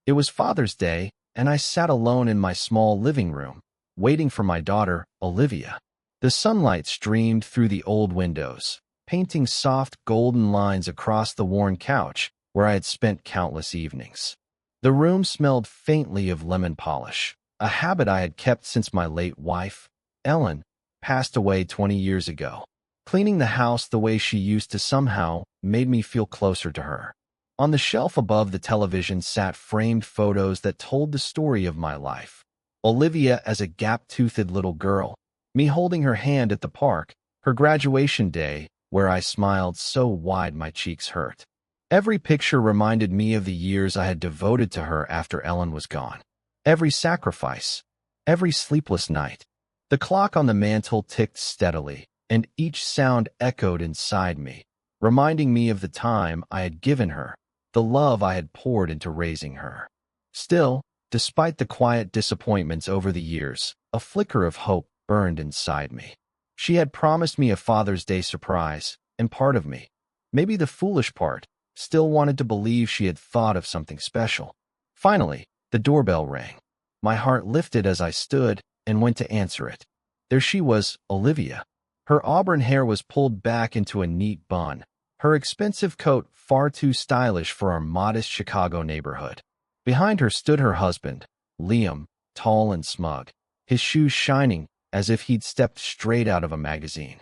It was Father's Day, and I sat alone in my small living room, waiting for my daughter, Olivia. The sunlight streamed through the old windows, painting soft golden lines across the worn couch where I had spent countless evenings. The room smelled faintly of lemon polish, a habit I had kept since my late wife, Ellen, passed away 20 years ago. Cleaning the house the way she used to somehow made me feel closer to her. On the shelf above the television sat framed photos that told the story of my life. Olivia as a gap-toothed little girl, me holding her hand at the park, her graduation day, where I smiled so wide my cheeks hurt. Every picture reminded me of the years I had devoted to her after Ellen was gone. Every sacrifice, every sleepless night. The clock on the mantel ticked steadily, and each sound echoed inside me, reminding me of the time I had given her, the love I had poured into raising her. Still, despite the quiet disappointments over the years, a flicker of hope burned inside me. She had promised me a Father's Day surprise, and part of me, maybe the foolish part, still wanted to believe she had thought of something special. Finally, the doorbell rang. My heart lifted as I stood and went to answer it. There she was, Olivia. Her auburn hair was pulled back into a neat bun, her expensive coat far too stylish for our modest Chicago neighborhood. Behind her stood her husband, Liam, tall and smug, his shoes shining as if he'd stepped straight out of a magazine.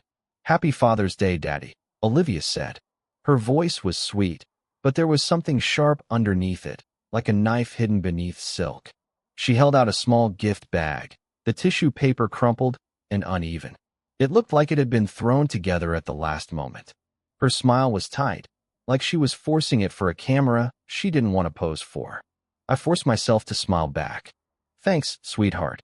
"Happy Father's Day, Daddy," Olivia said. Her voice was sweet, but there was something sharp underneath it, like a knife hidden beneath silk. She held out a small gift bag, the tissue paper crumpled and uneven. It looked like it had been thrown together at the last moment. Her smile was tight, like she was forcing it for a camera she didn't want to pose for. I forced myself to smile back. "Thanks, sweetheart."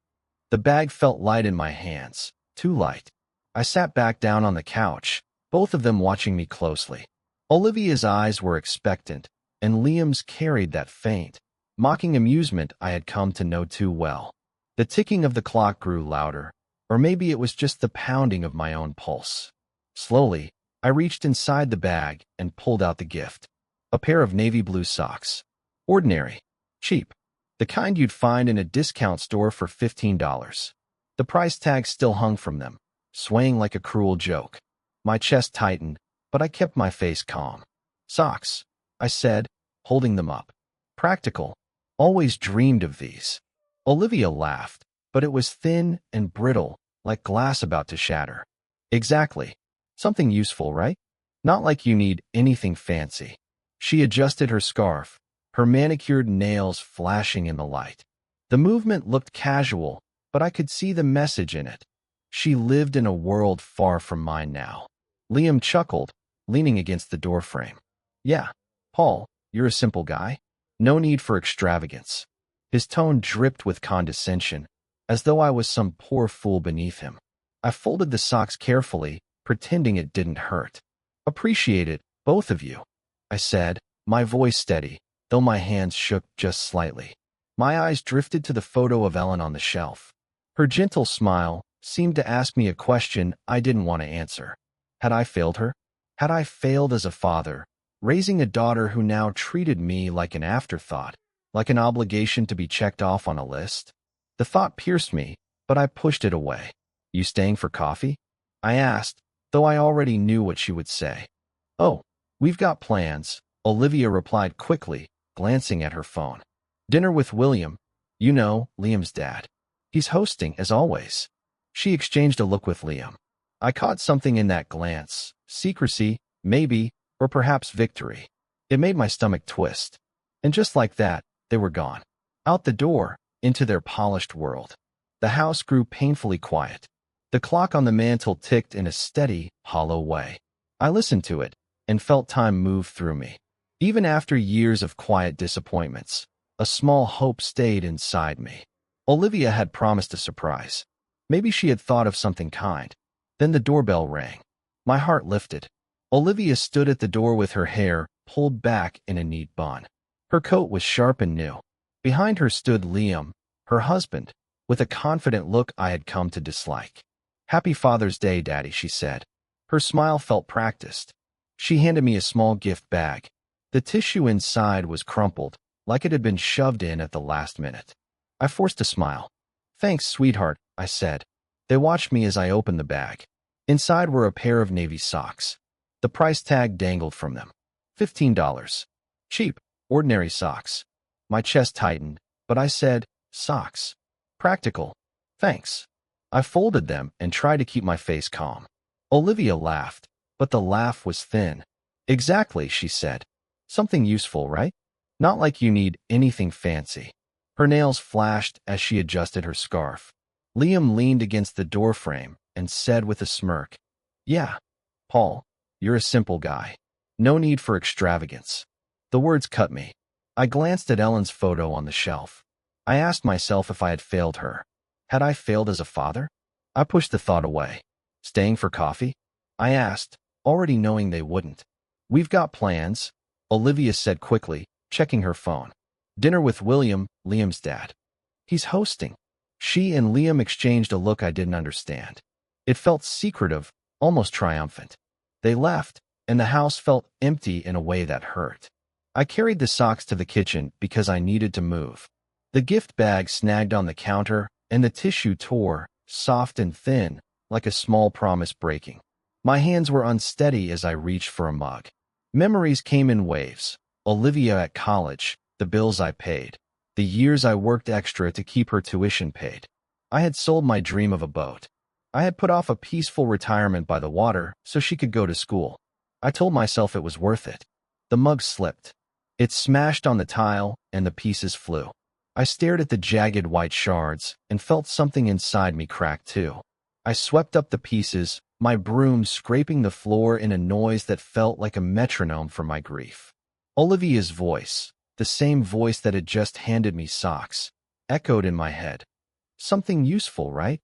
The bag felt light in my hands, too light. I sat back down on the couch, both of them watching me closely. Olivia's eyes were expectant, and Liam's carried that faint, mocking amusement I had come to know too well. The ticking of the clock grew louder, or maybe it was just the pounding of my own pulse. Slowly, I reached inside the bag and pulled out the gift. A pair of navy blue socks. Ordinary. Cheap. The kind you'd find in a discount store for $15. The price tag still hung from them, swaying like a cruel joke. My chest tightened, but I kept my face calm. "Socks," I said, holding them up. "Practical. Always dreamed of these." Olivia laughed, but it was thin and brittle, like glass about to shatter. "Exactly. Something useful, right? Not like you need anything fancy." She adjusted her scarf, her manicured nails flashing in the light. The movement looked casual, but I could see the message in it. She lived in a world far from mine now. Liam chuckled, leaning against the doorframe. "Yeah, Paul, you're a simple guy. No need for extravagance." His tone dripped with condescension, as though I was some poor fool beneath him. I folded the socks carefully, pretending it didn't hurt. "Appreciate it, both of you," I said, my voice steady, though my hands shook just slightly. My eyes drifted to the photo of Ellen on the shelf. Her gentle smile seemed to ask me a question I didn't want to answer. Had I failed her? Had I failed as a father, raising a daughter who now treated me like an afterthought, like an obligation to be checked off on a list? The thought pierced me, but I pushed it away. "You staying for coffee?" I asked, though I already knew what she would say. "Oh, we've got plans," Olivia replied quickly, glancing at her phone. "Dinner with William. You know, Liam's dad. He's hosting, as always." She exchanged a look with Liam. I caught something in that glance. Secrecy, maybe, or perhaps victory. It made my stomach twist. And just like that, they were gone. Out the door, into their polished world. The house grew painfully quiet. The clock on the mantel ticked in a steady, hollow way. I listened to it, and felt time move through me. Even after years of quiet disappointments, a small hope stayed inside me. Olivia had promised a surprise. Maybe she had thought of something kind. Then the doorbell rang. My heart lifted. Olivia stood at the door with her hair pulled back in a neat bun. Her coat was sharp and new. Behind her stood Liam, her husband, with a confident look I had come to dislike. "Happy Father's Day, Daddy," she said. Her smile felt practiced. She handed me a small gift bag. The tissue inside was crumpled, like it had been shoved in at the last minute. I forced a smile. "Thanks, sweetheart," I said. They watched me as I opened the bag. Inside were a pair of navy socks. The price tag dangled from them. $15. Cheap, ordinary socks. My chest tightened, but I said, "Socks. Practical. Thanks." I folded them and tried to keep my face calm. Olivia laughed, but the laugh was thin. "Exactly," she said. "Something useful, right? Not like you need anything fancy." Her nails flashed as she adjusted her scarf. Liam leaned against the doorframe and said with a smirk, "Yeah, Paul, you're a simple guy. No need for extravagance." The words cut me. I glanced at Ellen's photo on the shelf. I asked myself if I had failed her. Had I failed as a father? I pushed the thought away. "Staying for coffee?" I asked, already knowing they wouldn't. "We've got plans," Olivia said quickly, checking her phone. "Dinner with William, Liam's dad. He's hosting." She and Liam exchanged a look I didn't understand. It felt secretive, almost triumphant. They left, and the house felt empty in a way that hurt. I carried the socks to the kitchen because I needed to move. The gift bag snagged on the counter, and the tissue tore, soft and thin, like a small promise breaking. My hands were unsteady as I reached for a mug. Memories came in waves. Olivia at college, the bills I paid, the years I worked extra to keep her tuition paid. I had sold my dream of a boat. I had put off a peaceful retirement by the water so she could go to school. I told myself it was worth it. The mug slipped. It smashed on the tile, and the pieces flew. I stared at the jagged white shards and felt something inside me crack too. I swept up the pieces, my broom scraping the floor in a noise that felt like a metronome for my grief. Olivia's voice, the same voice that had just handed me socks, echoed in my head. Something useful, right?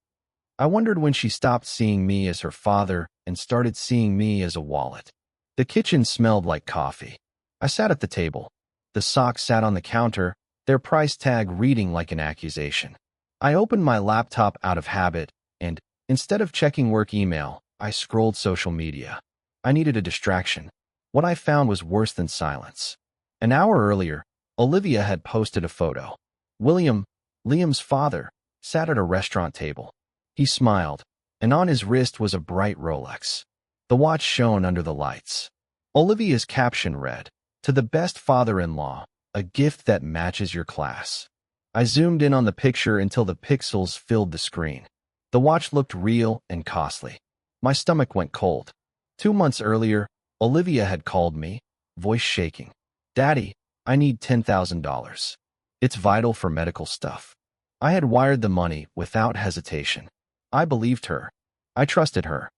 I wondered when she stopped seeing me as her father and started seeing me as a wallet. The kitchen smelled like coffee. I sat at the table. The socks sat on the counter, their price tag reading like an accusation. I opened my laptop out of habit, and, instead of checking work email, I scrolled social media. I needed a distraction. What I found was worse than silence. An hour earlier, Olivia had posted a photo. William, Liam's father, sat at a restaurant table. He smiled, and on his wrist was a bright Rolex. The watch shone under the lights. Olivia's caption read, "To the best father-in-law, a gift that matches your class." I zoomed in on the picture until the pixels filled the screen. The watch looked real and costly. My stomach went cold. 2 months earlier, Olivia had called me, voice shaking. "Daddy, I need $10,000. It's vital for medical stuff." I had wired the money without hesitation. I believed her. I trusted her.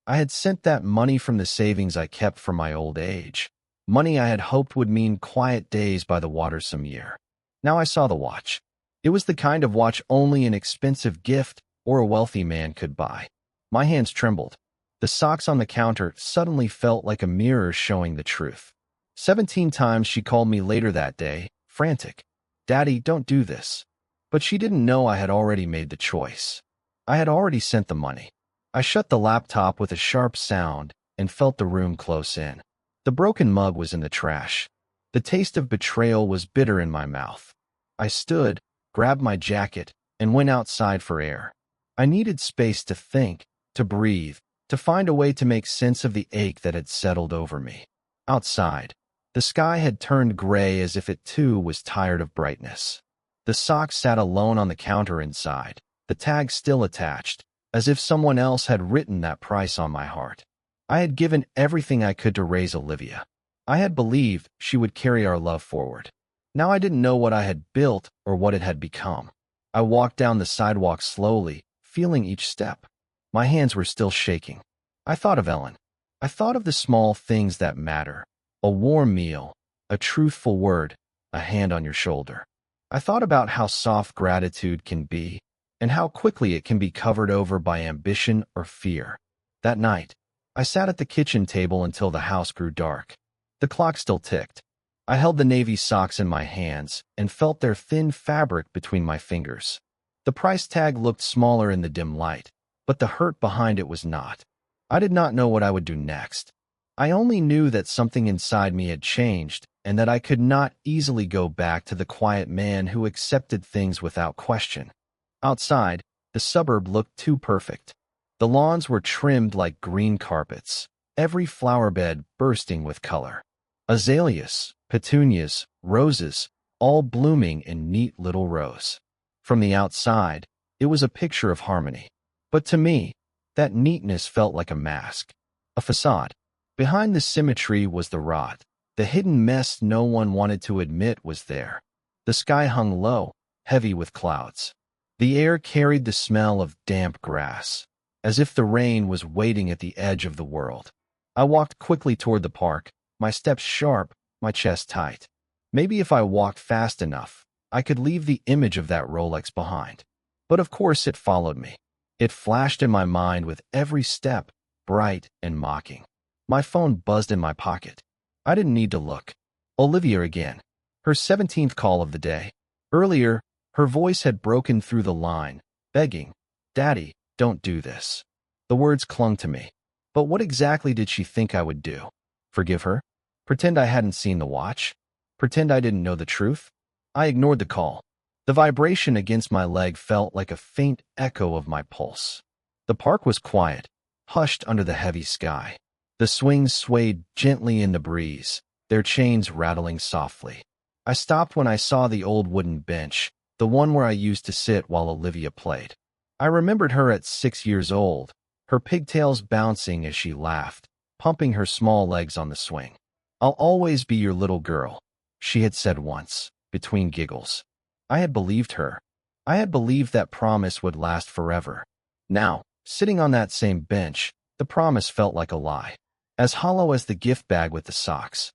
I had sent that money from the savings I kept for my old age. Money I had hoped would mean quiet days by the water some year. Now I saw the watch. It was the kind of watch only an expensive gift or a wealthy man could buy. My hands trembled. The socks on the counter suddenly felt like a mirror showing the truth. 17 times she called me later that day, frantic. "Daddy, don't do this." But she didn't know I had already made the choice. I had already sent the money. I shut the laptop with a sharp sound and felt the room close in. The broken mug was in the trash. The taste of betrayal was bitter in my mouth. I stood, grabbed my jacket, and went outside for air. I needed space to think, to breathe, to find a way to make sense of the ache that had settled over me. Outside, the sky had turned gray as if it too was tired of brightness. The socks sat alone on the counter inside, the tag still attached, as if someone else had written that price on my heart. I had given everything I could to raise Olivia. I had believed she would carry our love forward. Now I didn't know what I had built or what it had become. I walked down the sidewalk slowly, feeling each step. My hands were still shaking. I thought of Ellen. I thought of the small things that matter. A warm meal, a truthful word, a hand on your shoulder. I thought about how soft gratitude can be, and how quickly it can be covered over by ambition or fear. That night, I sat at the kitchen table until the house grew dark. The clock still ticked. I held the navy socks in my hands and felt their thin fabric between my fingers. The price tag looked smaller in the dim light, but the hurt behind it was not. I did not know what I would do next. I only knew that something inside me had changed and that I could not easily go back to the quiet man who accepted things without question. Outside, the suburb looked too perfect. The lawns were trimmed like green carpets, every flower bed bursting with color. Azaleas, petunias, roses, all blooming in neat little rows. From the outside, it was a picture of harmony. But to me, that neatness felt like a mask, a facade. Behind the symmetry was the rot, the hidden mess no one wanted to admit was there. The sky hung low, heavy with clouds. The air carried the smell of damp grass, as if the rain was waiting at the edge of the world. I walked quickly toward the park, my steps sharp, my chest tight. Maybe if I walked fast enough, I could leave the image of that Rolex behind. But of course it followed me. It flashed in my mind with every step, bright and mocking. My phone buzzed in my pocket. I didn't need to look. Olivia again. Her 17th call of the day. Earlier, her voice had broken through the line, begging, "Daddy, don't do this." The words clung to me. But what exactly did she think I would do? Forgive her? Pretend I hadn't seen the watch? Pretend I didn't know the truth? I ignored the call. The vibration against my leg felt like a faint echo of my pulse. The park was quiet, hushed under the heavy sky. The swings swayed gently in the breeze, their chains rattling softly. I stopped when I saw the old wooden bench, the one where I used to sit while Olivia played. I remembered her at 6 years old, her pigtails bouncing as she laughed, pumping her small legs on the swing. "I'll always be your little girl," she had said once, between giggles. I had believed her. I had believed that promise would last forever. Now, sitting on that same bench, the promise felt like a lie, as hollow as the gift bag with the socks.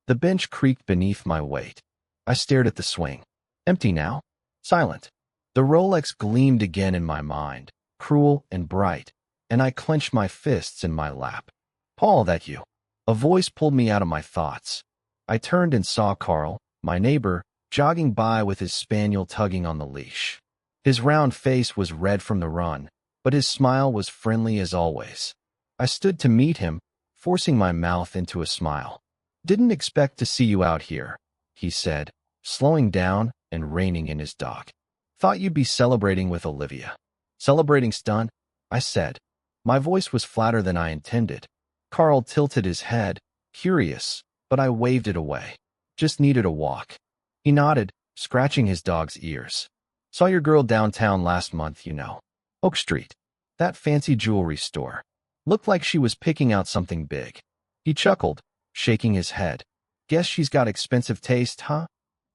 The bench creaked beneath my weight. I stared at the swing. Empty now, silent. The Rolex gleamed again in my mind, cruel and bright, and I clenched my fists in my lap. "Paul, that you?" A voice pulled me out of my thoughts. I turned and saw Carl, my neighbor, jogging by with his spaniel tugging on the leash. His round face was red from the run, but his smile was friendly as always. I stood to meet him, forcing my mouth into a smile. "Didn't expect to see you out here," he said, slowing down and reining in his dog. "Thought you'd be celebrating with Olivia." "Celebrating stunt?" I said. My voice was flatter than I intended. Carl tilted his head, curious, but I waved it away. "Just needed a walk." He nodded, scratching his dog's ears. "Saw your girl downtown last month, you know. Oak Street. That fancy jewelry store. Looked like she was picking out something big." He chuckled, shaking his head. "Guess she's got expensive taste, huh?"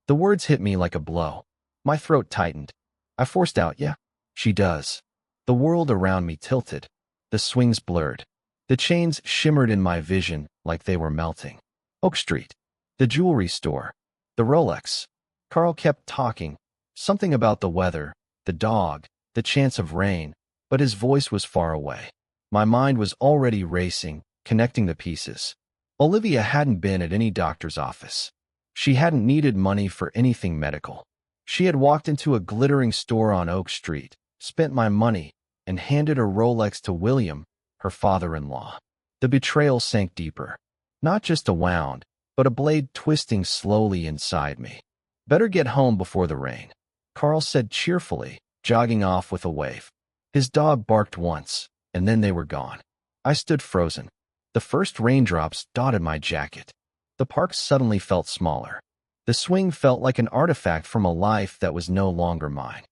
The words hit me like a blow. My throat tightened. I forced out, "Yeah, she does." The world around me tilted. The swings blurred. The chains shimmered in my vision like they were melting. Oak Street. The jewelry store. The Rolex. Carl kept talking. Something about the weather, the dog, the chance of rain, but his voice was far away. My mind was already racing, connecting the pieces. Olivia hadn't been at any doctor's office. She hadn't needed money for anything medical. She had walked into a glittering store on Oak Street, spent my money, and handed a Rolex to William, her father-in-law. The betrayal sank deeper. Not just a wound, but a blade twisting slowly inside me. "Better get home before the rain," Carl said cheerfully, jogging off with a wave. His dog barked once, and then they were gone. I stood frozen. The first raindrops dotted my jacket. The park suddenly felt smaller. The swing felt like an artifact from a life that was no longer mine.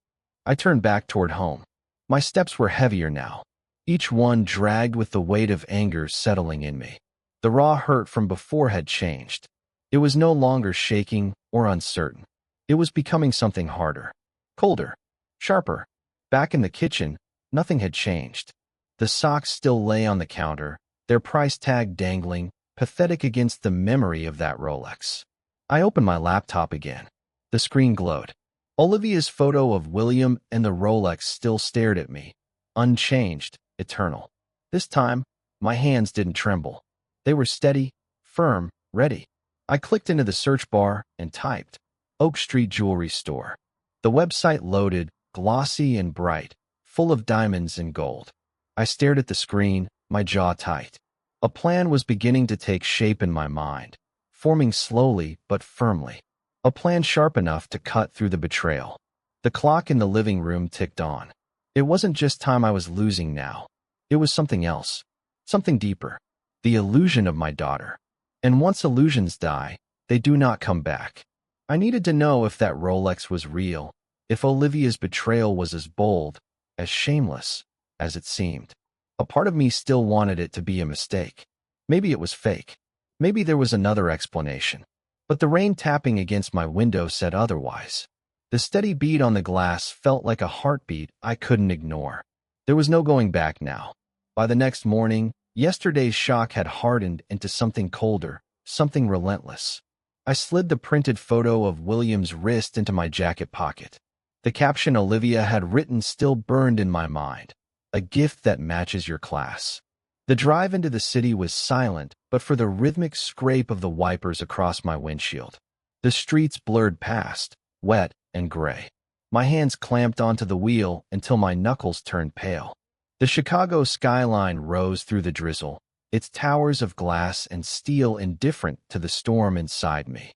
I turned back toward home. My steps were heavier now, each one dragged with the weight of anger settling in me. The raw hurt from before had changed. It was no longer shaking or uncertain. It was becoming something harder, colder, sharper. Back in the kitchen, nothing had changed. The socks still lay on the counter, their price tag dangling, pathetic against the memory of that Rolex. I opened my laptop again. The screen glowed. Olivia's photo of William and the Rolex still stared at me, unchanged, eternal. This time, my hands didn't tremble. They were steady, firm, ready. I clicked into the search bar and typed, "Oak Street Jewelry Store." The website loaded, glossy and bright, full of diamonds and gold. I stared at the screen, my jaw tight. A plan was beginning to take shape in my mind, forming slowly but firmly. A plan sharp enough to cut through the betrayal. The clock in the living room ticked on. It wasn't just time I was losing now. It was something else, something deeper. The illusion of my daughter. And once illusions die, they do not come back. I needed to know if that Rolex was real, if Olivia's betrayal was as bold, as shameless, as it seemed. A part of me still wanted it to be a mistake. Maybe it was fake. Maybe there was another explanation. But the rain tapping against my window said otherwise. The steady beat on the glass felt like a heartbeat I couldn't ignore. There was no going back now. By the next morning, yesterday's shock had hardened into something colder, something relentless. I slid the printed photo of William's wrist into my jacket pocket. The caption Olivia had written still burned in my mind. A gift that matches your class. The drive into the city was silent, but for the rhythmic scrape of the wipers across my windshield. The streets blurred past, wet and gray. My hands clamped onto the wheel until my knuckles turned pale. The Chicago skyline rose through the drizzle, its towers of glass and steel indifferent to the storm inside me.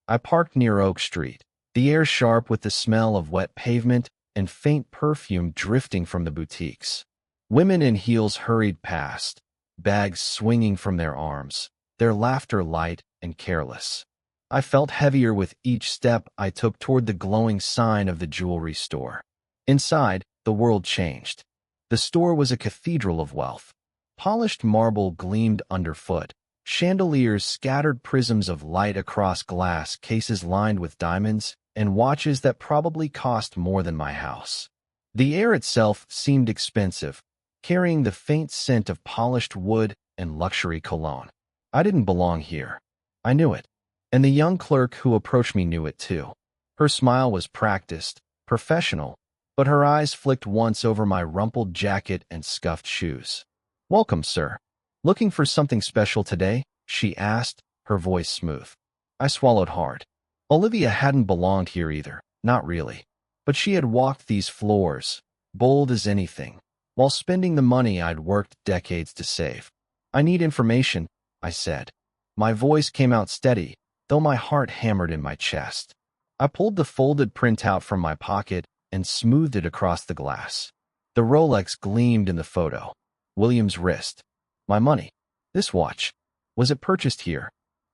I parked near Oak Street, the air sharp with the smell of wet pavement and faint perfume drifting from the boutiques. Women in heels hurried past, bags swinging from their arms, their laughter light and careless. I felt heavier with each step I took toward the glowing sign of the jewelry store. Inside, the world changed. The store was a cathedral of wealth. Polished marble gleamed underfoot. Chandeliers scattered prisms of light across glass cases lined with diamonds, and watches that probably cost more than my house. The air itself seemed expensive, carrying the faint scent of polished wood and luxury cologne. I didn't belong here. I knew it. And the young clerk who approached me knew it too. Her smile was practiced, professional, but her eyes flicked once over my rumpled jacket and scuffed shoes. "Welcome, sir. Looking for something special today?" she asked, her voice smooth. I swallowed hard. Olivia hadn't belonged here either, not really. But she had walked these floors, bold as anything, while spending the money I'd worked decades to save. "I need information," I said. My voice came out steady, though my heart hammered in my chest. I pulled the folded printout from my pocket and smoothed it across the glass. The Rolex gleamed in the photo. William's wrist. My money. This watch. Was it purchased here?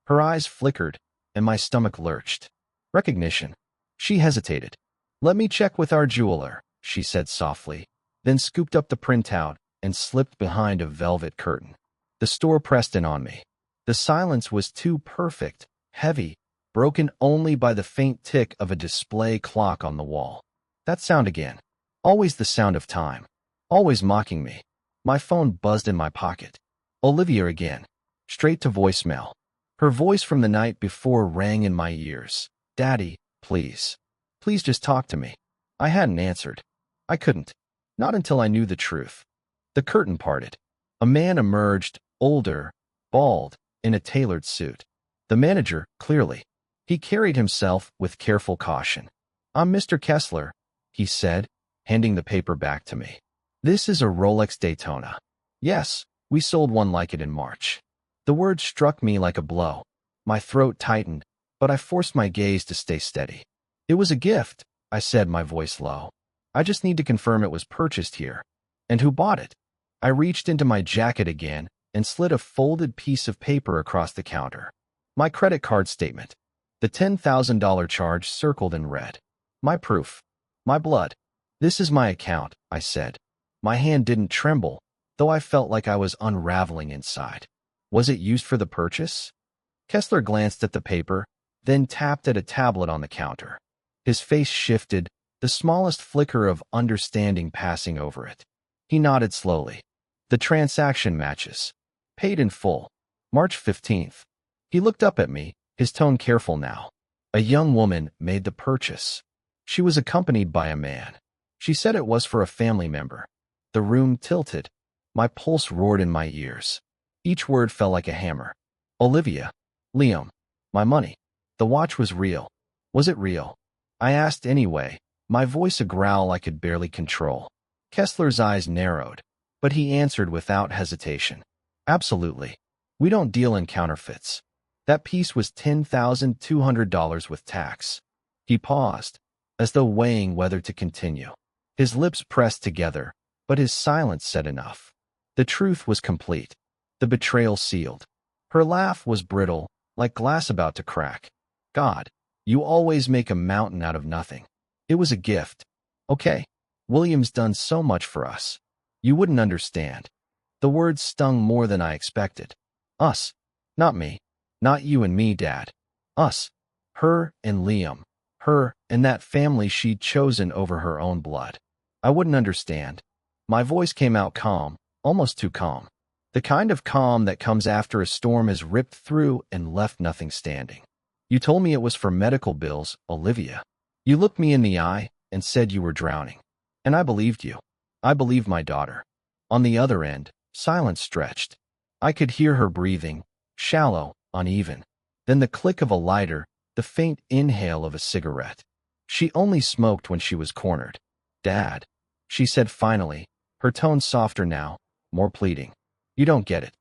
Her eyes flickered, and my stomach lurched. Recognition. She hesitated. "Let me check with our jeweler," she said softly, then scooped up the printout and slipped behind a velvet curtain. The store pressed in on me. The silence was too perfect, heavy, broken only by the faint tick of a display clock on the wall. That sound again. Always the sound of time. Always mocking me. My phone buzzed in my pocket. Olivia again. Straight to voicemail. Her voice from the night before rang in my ears. "Daddy, please. Please just talk to me." I hadn't answered. I couldn't. Not until I knew the truth. The curtain parted. A man emerged, older, bald, in a tailored suit. The manager, clearly. He carried himself with careful caution. "I'm Mr. Kessler," he said, handing the paper back to me. "This is a Rolex Daytona. Yes, we sold one like it in March." The word struck me like a blow. My throat tightened, but I forced my gaze to stay steady. "It was a gift," I said, my voice low. "I just need to confirm it was purchased here." "And who bought it?" I reached into my jacket again and slid a folded piece of paper across the counter. My credit card statement. The $10,000 charge circled in red. My proof. My blood. "This is my account," I said. My hand didn't tremble, though I felt like I was unraveling inside. "Was it used for the purchase?" Kessler glanced at the paper, then tapped at a tablet on the counter. His face shifted, the smallest flicker of understanding passing over it. He nodded slowly. "The transaction matches. Paid in full. March 15th. He looked up at me, his tone careful now. "A young woman made the purchase. She was accompanied by a man. She said it was for a family member." The room tilted. My pulse roared in my ears. Each word fell like a hammer. Olivia. Liam. My money. The watch was real. Was it real? I asked anyway, my voice a growl I could barely control. Kessler's eyes narrowed, but he answered without hesitation. "Absolutely. We don't deal in counterfeits. That piece was $10,200 with tax. He paused, as though weighing whether to continue. His lips pressed together, but his silence said enough. The truth was complete. The betrayal sealed. Her laugh was brittle, like glass about to crack. God, you always make a mountain out of nothing. It was a gift. Okay, William's done so much for us. You wouldn't understand. The words stung more than I expected. Us. Not me. Not you and me, Dad. Us. Her and Liam. Her and that family she'd chosen over her own blood. I wouldn't understand. My voice came out calm, almost too calm. The kind of calm that comes after a storm has ripped through and left nothing standing. You told me it was for medical bills, Olivia. You looked me in the eye and said you were drowning. And I believed you. I believed my daughter. On the other end, silence stretched. I could hear her breathing, shallow, uneven. Then the click of a lighter, the faint inhale of a cigarette. She only smoked when she was cornered. Dad, she said finally, her tone softer now, more pleading. You don't get it.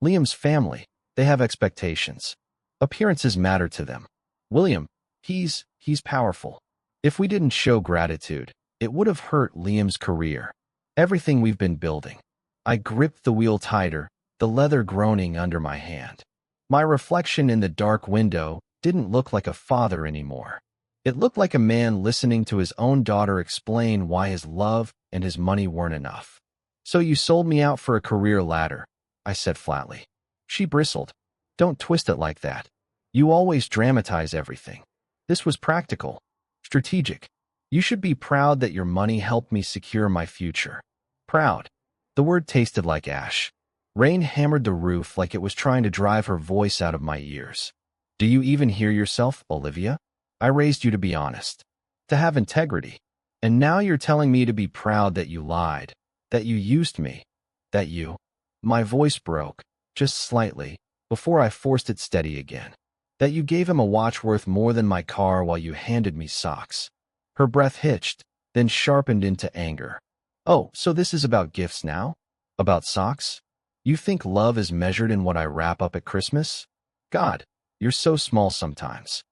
Liam's family, they have expectations. Appearances matter to them. William, he's powerful. If we didn't show gratitude, it would have hurt Liam's career. Everything we've been building. I gripped the wheel tighter, the leather groaning under my hand. My reflection in the dark window didn't look like a father anymore. It looked like a man listening to his own daughter explain why his love and his money weren't enough. So you sold me out for a career ladder, I said flatly. She bristled. Don't twist it like that. You always dramatize everything. This was practical, strategic. You should be proud that your money helped me secure my future. Proud. The word tasted like ash. Rain hammered the roof like it was trying to drive her voice out of my ears. Do you even hear yourself, Olivia? I raised you to be honest, to have integrity. And now you're telling me to be proud that you lied, that you used me, that you... My voice broke, just slightly, before I forced it steady again. That you gave him a watch worth more than my car while you handed me socks. Her breath hitched, then sharpened into anger. Oh, so this is about gifts now? About socks? You think love is measured in what I wrap up at Christmas? God, you're so small sometimes.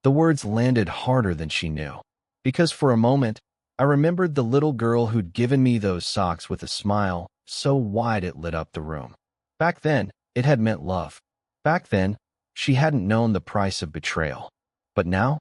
The words landed harder than she knew. Because for a moment, I remembered the little girl who'd given me those socks with a smile so wide it lit up the room. Back then, it had meant love. Back then, she hadn't known the price of betrayal. But now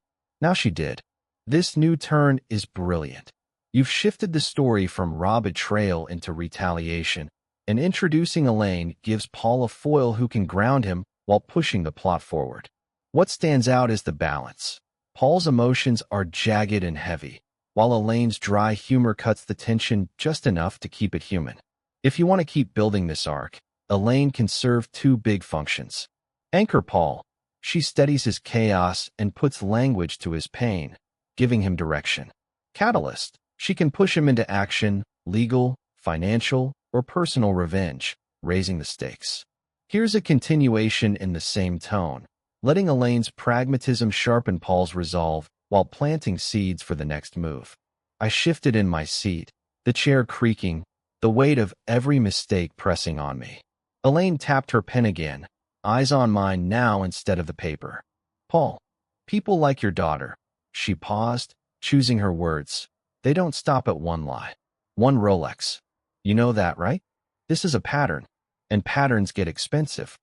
she did. This new turn is brilliant. You've shifted the story from raw betrayal into retaliation, and introducing Elaine gives Paul a foil who can ground him while pushing the plot forward. What stands out is the balance. Paul's emotions are jagged and heavy, while Elaine's dry humor cuts the tension just enough to keep it human. If you want to keep building this arc, Elaine can serve two big functions. Anchor Paul. She steadies his chaos and puts language to his pain, giving him direction. Catalyst. She can push him into action, legal, financial, or personal revenge, raising the stakes. Here's a continuation in the same tone, letting Elaine's pragmatism sharpen Paul's resolve while planting seeds for the next move. I shifted in my seat, the chair creaking, the weight of every mistake pressing on me. Elaine tapped her pen again, eyes on mine now instead of the paper. Paul, people like your daughter. She paused, choosing her words. They don't stop at one lie. One Rolex. You know that, right? This is a pattern, and patterns get expensive.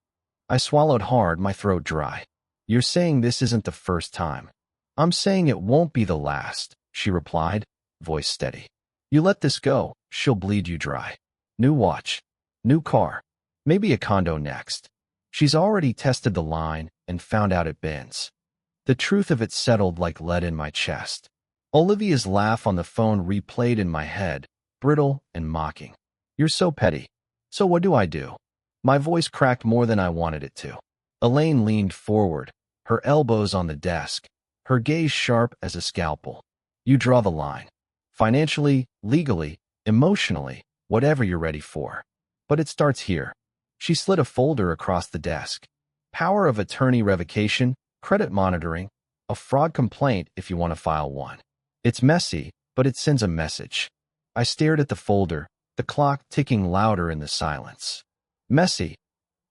I swallowed hard, my throat dry. You're saying this isn't the first time. I'm saying it won't be the last, she replied, voice steady. You let this go, she'll bleed you dry. New watch. New car. Maybe a condo next. She's already tested the line and found out it bends. The truth of it settled like lead in my chest. Olivia's laugh on the phone replayed in my head, brittle and mocking. You're so petty. So what do I do? My voice cracked more than I wanted it to. Elaine leaned forward, her elbows on the desk, her gaze sharp as a scalpel. You draw the line. Financially, legally, emotionally, whatever you're ready for. But it starts here. She slid a folder across the desk. Power of attorney revocation, credit monitoring, a fraud complaint if you want to file one. It's messy, but it sends a message. I stared at the folder, the clock ticking louder in the silence. Messy,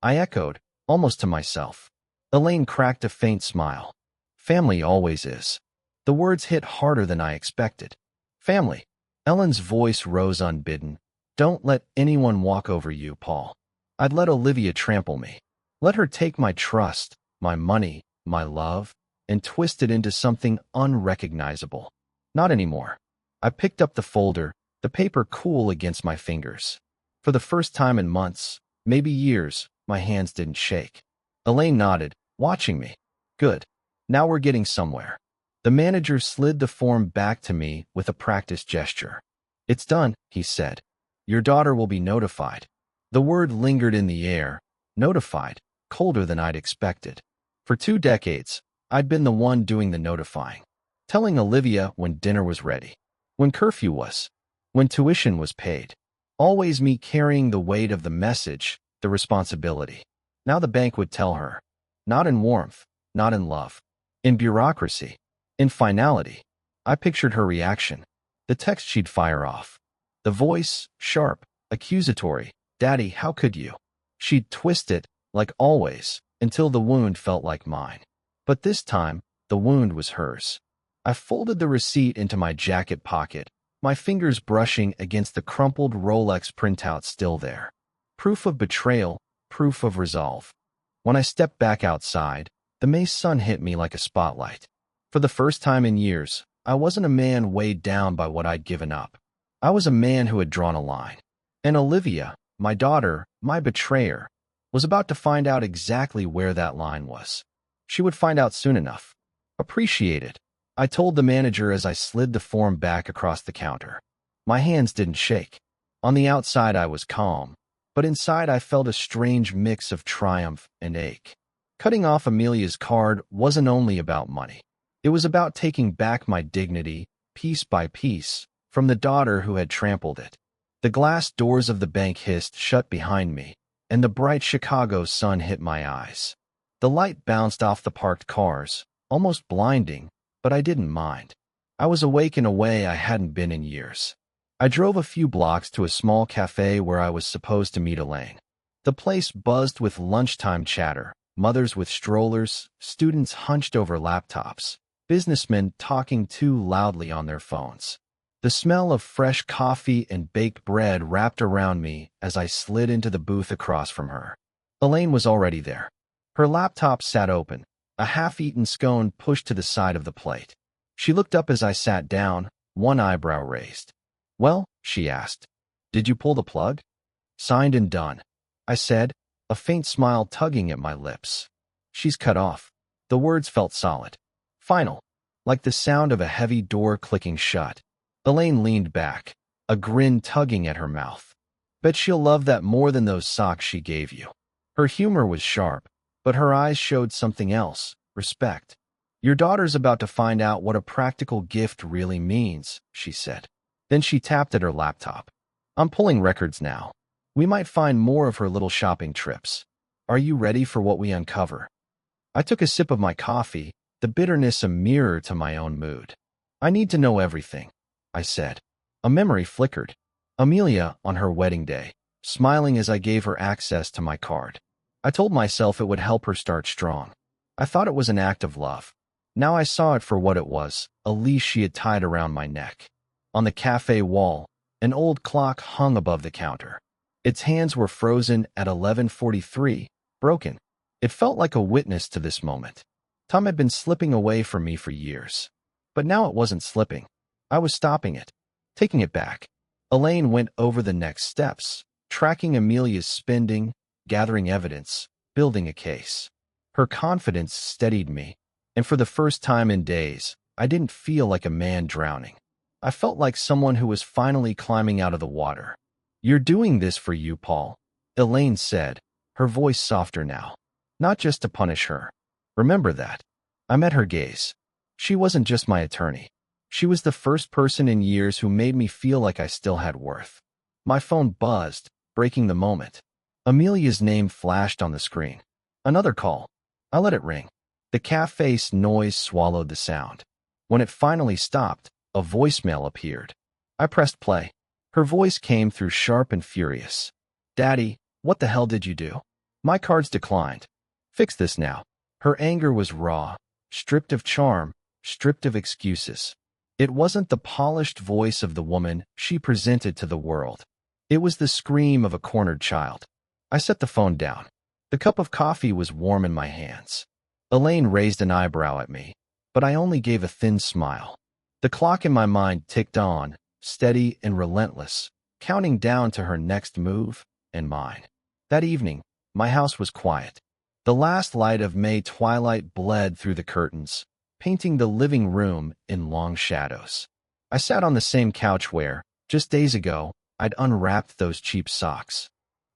I echoed, almost to myself. Elaine cracked a faint smile. Family always is. The words hit harder than I expected. Family. Ellen's voice rose unbidden. Don't let anyone walk over you, Paul. I'd let Olivia trample me. Let her take my trust, my money, my love, and twist it into something unrecognizable. Not anymore. I picked up the folder, the paper cool against my fingers. For the first time in months, maybe years, my hands didn't shake. Elaine nodded, watching me. Good. Now we're getting somewhere. The manager slid the form back to me with a practiced gesture. It's done, he said. Your daughter will be notified. The word lingered in the air. Notified, colder than I'd expected. For 2 decades, I'd been the one doing the notifying. Telling Olivia when dinner was ready, when curfew was, when tuition was paid. Always me carrying the weight of the message, the responsibility. Now the bank would tell her. Not in warmth, not in love. In bureaucracy. In finality. I pictured her reaction. The text she'd fire off. The voice, sharp, accusatory. Daddy, how could you? She'd twist it, like always, until the wound felt like mine. But this time, the wound was hers. I folded the receipt into my jacket pocket, my fingers brushing against the crumpled Rolex printout still there. Proof of betrayal, proof of resolve. When I stepped back outside, the May sun hit me like a spotlight. For the first time in years, I wasn't a man weighed down by what I'd given up. I was a man who had drawn a line. And Olivia, my daughter, my betrayer, was about to find out exactly where that line was. She would find out soon enough. Appreciate it, I told the manager as I slid the form back across the counter. My hands didn't shake. On the outside I was calm, but inside I felt a strange mix of triumph and ache. Cutting off Amelia's card wasn't only about money. It was about taking back my dignity, piece by piece, from the daughter who had trampled it. The glass doors of the bank hissed shut behind me, and the bright Chicago sun hit my eyes. The light bounced off the parked cars, almost blinding, but I didn't mind. I was awake in a way I hadn't been in years. I drove a few blocks to a small cafe where I was supposed to meet Elaine. The place buzzed with lunchtime chatter, mothers with strollers, students hunched over laptops, businessmen talking too loudly on their phones. The smell of fresh coffee and baked bread wrapped around me as I slid into the booth across from her. Elaine was already there. Her laptop sat open, a half-eaten scone pushed to the side of the plate. She looked up as I sat down, one eyebrow raised. Well, she asked, did you pull the plug? Signed and done, I said, a faint smile tugging at my lips. She's cut off. The words felt solid. Final, like the sound of a heavy door clicking shut. Elaine leaned back, a grin tugging at her mouth. Bet she'll love that more than those socks she gave you. Her humor was sharp, but her eyes showed something else, respect. Your daughter's about to find out what a practical gift really means, she said. Then she tapped at her laptop. I'm pulling records now. We might find more of her little shopping trips. Are you ready for what we uncover? I took a sip of my coffee, the bitterness a mirror to my own mood. I need to know everything, I said. A memory flickered. Amelia on her wedding day, smiling as I gave her access to my card. I told myself it would help her start strong. I thought it was an act of love. Now I saw it for what it was, a leash she had tied around my neck. On the cafe wall, an old clock hung above the counter. Its hands were frozen at 11:43, broken. It felt like a witness to this moment. Time had been slipping away from me for years. But now it wasn't slipping. I was stopping it, taking it back. Elaine went over the next steps, tracking Amelia's spending, gathering evidence, building a case. Her confidence steadied me, and for the first time in days, I didn't feel like a man drowning. I felt like someone who was finally climbing out of the water. You're doing this for you, Paul, Elaine said, her voice softer now. Not just to punish her. Remember that. I met her gaze. She wasn't just my attorney. She was the first person in years who made me feel like I still had worth. My phone buzzed, breaking the moment. Amelia's name flashed on the screen. Another call. I let it ring. The cafe's noise swallowed the sound. When it finally stopped, a voicemail appeared. I pressed play. Her voice came through sharp and furious. Daddy, what the hell did you do? My cards declined. Fix this now. Her anger was raw, stripped of charm, stripped of excuses. It wasn't the polished voice of the woman she presented to the world. It was the scream of a cornered child. I set the phone down. The cup of coffee was warm in my hands. Elaine raised an eyebrow at me, but I only gave a thin smile. The clock in my mind ticked on, steady and relentless, counting down to her next move and mine. That evening, my house was quiet. The last light of May twilight bled through the curtains, painting the living room in long shadows. I sat on the same couch where, just days ago, I'd unwrapped those cheap socks.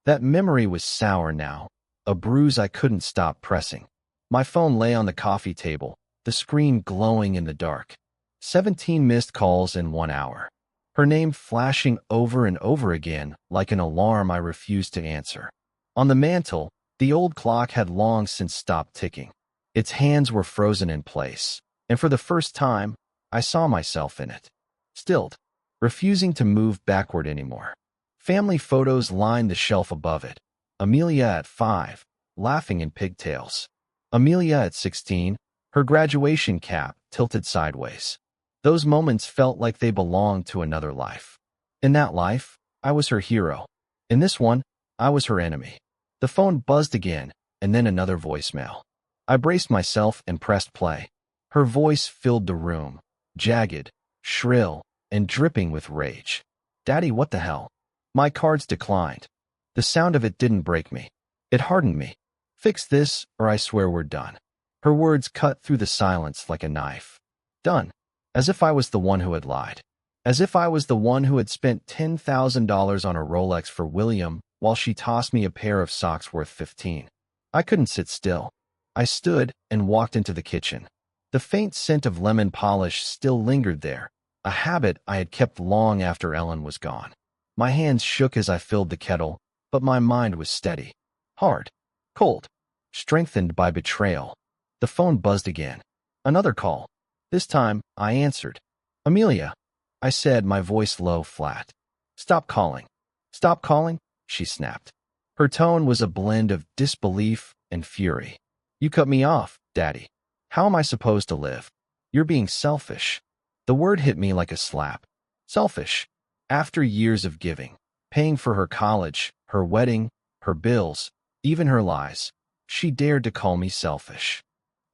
That memory was sour now, a bruise I couldn't stop pressing. My phone lay on the coffee table, the screen glowing in the dark. 17 missed calls in 1 hour. Her name flashing over and over again like an alarm I refused to answer. On the mantel, the old clock had long since stopped ticking. Its hands were frozen in place, and for the first time, I saw myself in it. Stilled, refusing to move backward anymore. Family photos lined the shelf above it. Amelia at 5, laughing in pigtails. Amelia at 16, her graduation cap tilted sideways. Those moments felt like they belonged to another life. In that life, I was her hero. In this one, I was her enemy. The phone buzzed again, and then another voicemail. I braced myself and pressed play. Her voice filled the room, jagged, shrill, and dripping with rage. "Daddy, what the hell?" My cards declined. The sound of it didn't break me. It hardened me. "Fix this, or I swear we're done." Her words cut through the silence like a knife. Done. As if I was the one who had lied. As if I was the one who had spent $10,000 on a Rolex for William while she tossed me a pair of socks worth 15. I couldn't sit still. I stood and walked into the kitchen. The faint scent of lemon polish still lingered there, a habit I had kept long after Ellen was gone. My hands shook as I filled the kettle, but my mind was steady. Hard. Cold. Strengthened by betrayal. The phone buzzed again. Another call. This time, I answered. "Amelia," I said, my voice low, flat. "Stop calling." "Stop calling?" she snapped. Her tone was a blend of disbelief and fury. "You cut me off, Daddy. How am I supposed to live? You're being selfish." The word hit me like a slap. Selfish. After years of giving, paying for her college, her wedding, her bills, even her lies, she dared to call me selfish.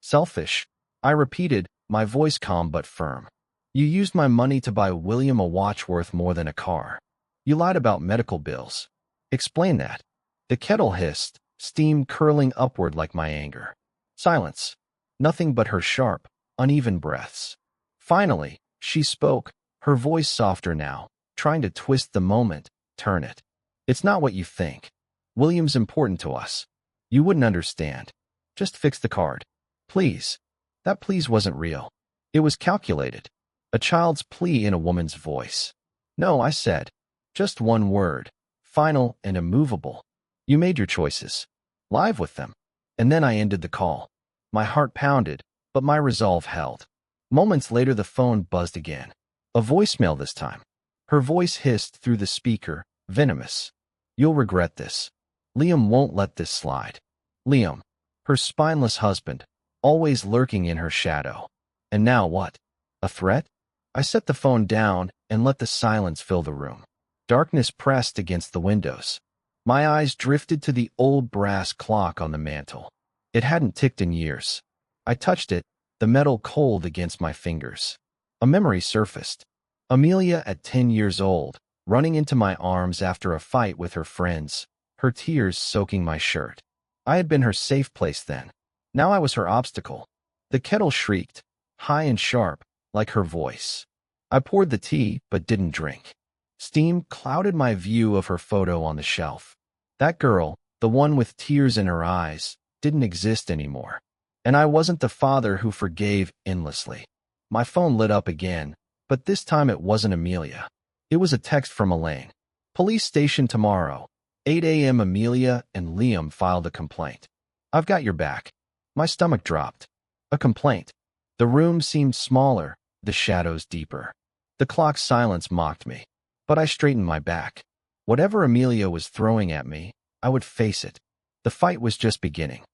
Selfish, I repeated, my voice calm but firm. "You used my money to buy William a watch worth more than a car. You lied about medical bills. Explain that." The kettle hissed, steam curling upward like my anger. Silence. Nothing but her sharp, uneven breaths. Finally, she spoke, her voice softer now, trying to twist the moment, turn it. "It's not what you think. William's important to us. You wouldn't understand. Just fix the card. Please." That please wasn't real. It was calculated. A child's plea in a woman's voice. "No," I said. Just one word. Final and immovable. "You made your choices. Live with them." And then I ended the call. My heart pounded, but my resolve held. Moments later, the phone buzzed again. A voicemail this time. Her voice hissed through the speaker, venomous. "You'll regret this. Liam won't let this slide." Liam, her spineless husband, always lurking in her shadow. And now what? A threat? I set the phone down and let the silence fill the room. Darkness pressed against the windows. My eyes drifted to the old brass clock on the mantel. It hadn't ticked in years. I touched it, the metal cold against my fingers. A memory surfaced. Amelia at 10 years old, running into my arms after a fight with her friends, her tears soaking my shirt. I had been her safe place then. Now I was her obstacle. The kettle shrieked, high and sharp, like her voice. I poured the tea, but didn't drink. Steam clouded my view of her photo on the shelf. That girl, the one with tears in her eyes, didn't exist anymore. And I wasn't the father who forgave endlessly. My phone lit up again, but this time it wasn't Amelia. It was a text from Elaine. "Police station tomorrow. 8 a.m. Amelia and Liam filed a complaint. I've got your back." My stomach dropped. A complaint. The room seemed smaller, the shadows deeper. The clock's silence mocked me. But I straightened my back. Whatever Amelia was throwing at me, I would face it. The fight was just beginning.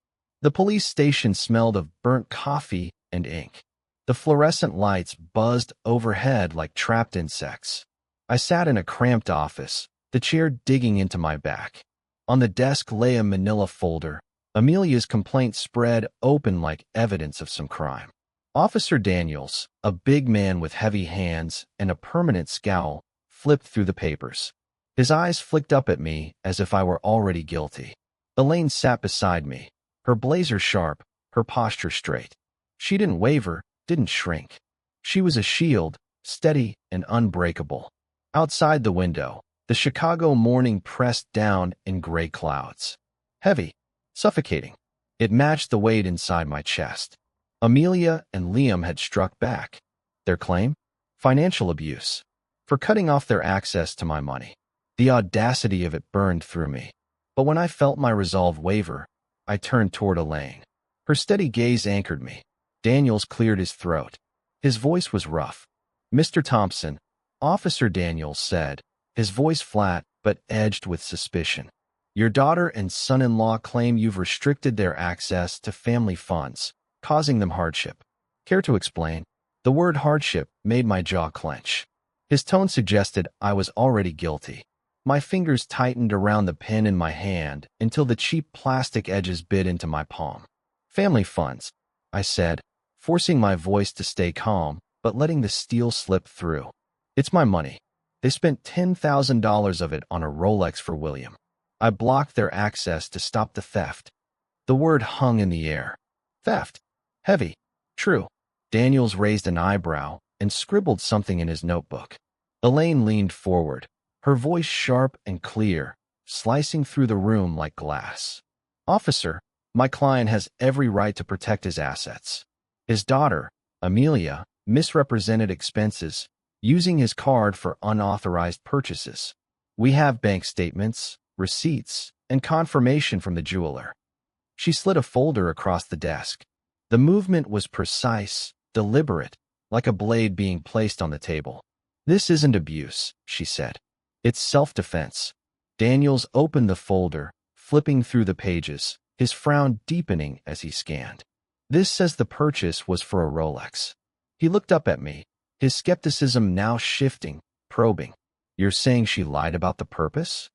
The police station smelled of burnt coffee and ink. The fluorescent lights buzzed overhead like trapped insects. I sat in a cramped office, the chair digging into my back. On the desk lay a manila folder, Amelia's complaint spread open like evidence of some crime. Officer Daniels, a big man with heavy hands and a permanent scowl, flipped through the papers. His eyes flicked up at me as if I were already guilty. Elaine sat beside me, her blazer sharp, her posture straight. She didn't waver, didn't shrink. She was a shield, steady and unbreakable. Outside the window, the Chicago morning pressed down in gray clouds. Heavy, suffocating. It matched the weight inside my chest. Amelia and Liam had struck back. Their claim? Financial abuse. For cutting off their access to my money. The audacity of it burned through me. But when I felt my resolve waver, I turned toward Elaine. Her steady gaze anchored me. Daniels cleared his throat. His voice was rough. "Mr. Thompson," Officer Daniels said, his voice flat but edged with suspicion. "Your daughter and son-in-law claim you've restricted their access to family funds, causing them hardship. Care to explain?" The word hardship made my jaw clench. His tone suggested I was already guilty. My fingers tightened around the pen in my hand until the cheap plastic edges bit into my palm. "Family funds," I said, forcing my voice to stay calm, but letting the steel slip through. "It's my money. They spent $10,000 of it on a Rolex for William. I blocked their access to stop the theft." The word hung in the air. Theft. Heavy. True. Daniels raised an eyebrow and scribbled something in his notebook. Elaine leaned forward, her voice sharp and clear, slicing through the room like glass. "Officer, my client has every right to protect his assets. His daughter, Amelia, misrepresented expenses, using his card for unauthorized purchases. We have bank statements, receipts, and confirmation from the jeweler." She slid a folder across the desk. The movement was precise, deliberate, like a blade being placed on the table. "This isn't abuse," she said. "It's self-defense." Daniels opened the folder, flipping through the pages, his frown deepening as he scanned. "This says the purchase was for a Rolex." He looked up at me, his skepticism now shifting, probing. "You're saying she lied about the purpose?"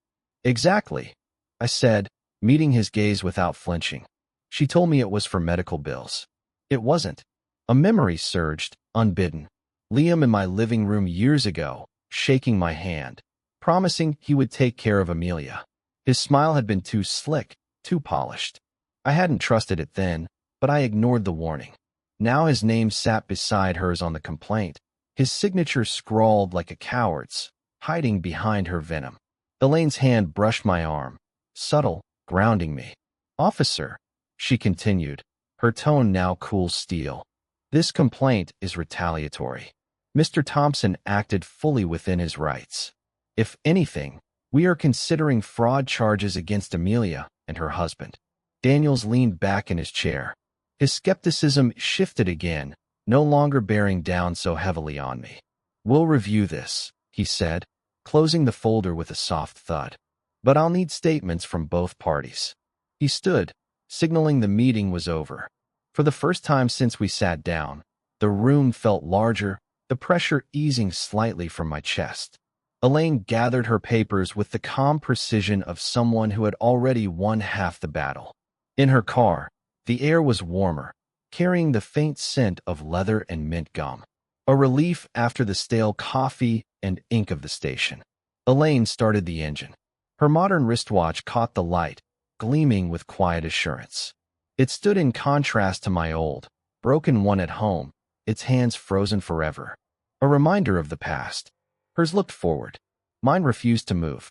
"Exactly," I said, meeting his gaze without flinching. "She told me it was for medical bills." "It wasn't." A memory surged, unbidden. Liam in my living room years ago, shaking my hand, promising he would take care of Amelia. His smile had been too slick, too polished. I hadn't trusted it then, but I ignored the warning. Now his name sat beside hers on the complaint, his signature scrawled like a coward's, hiding behind her venom. Elaine's hand brushed my arm, subtle, grounding me. "Officer," she continued, her tone now cool steel, "this complaint is retaliatory. Mr. Thompson acted fully within his rights. If anything, we are considering fraud charges against Amelia and her husband." Daniels leaned back in his chair. His skepticism shifted again, no longer bearing down so heavily on me. "We'll review this," he said, closing the folder with a soft thud. "But I'll need statements from both parties." He stood, signaling the meeting was over. For the first time since we sat down, the room felt larger, the pressure easing slightly from my chest. Elaine gathered her papers with the calm precision of someone who had already won half the battle. In her car, the air was warmer, carrying the faint scent of leather and mint gum, a relief after the stale coffee and ink of the station. Elaine started the engine. Her modern wristwatch caught the light, gleaming with quiet assurance. It stood in contrast to my old, broken one at home, its hands frozen forever. A reminder of the past. Hers looked forward. Mine refused to move.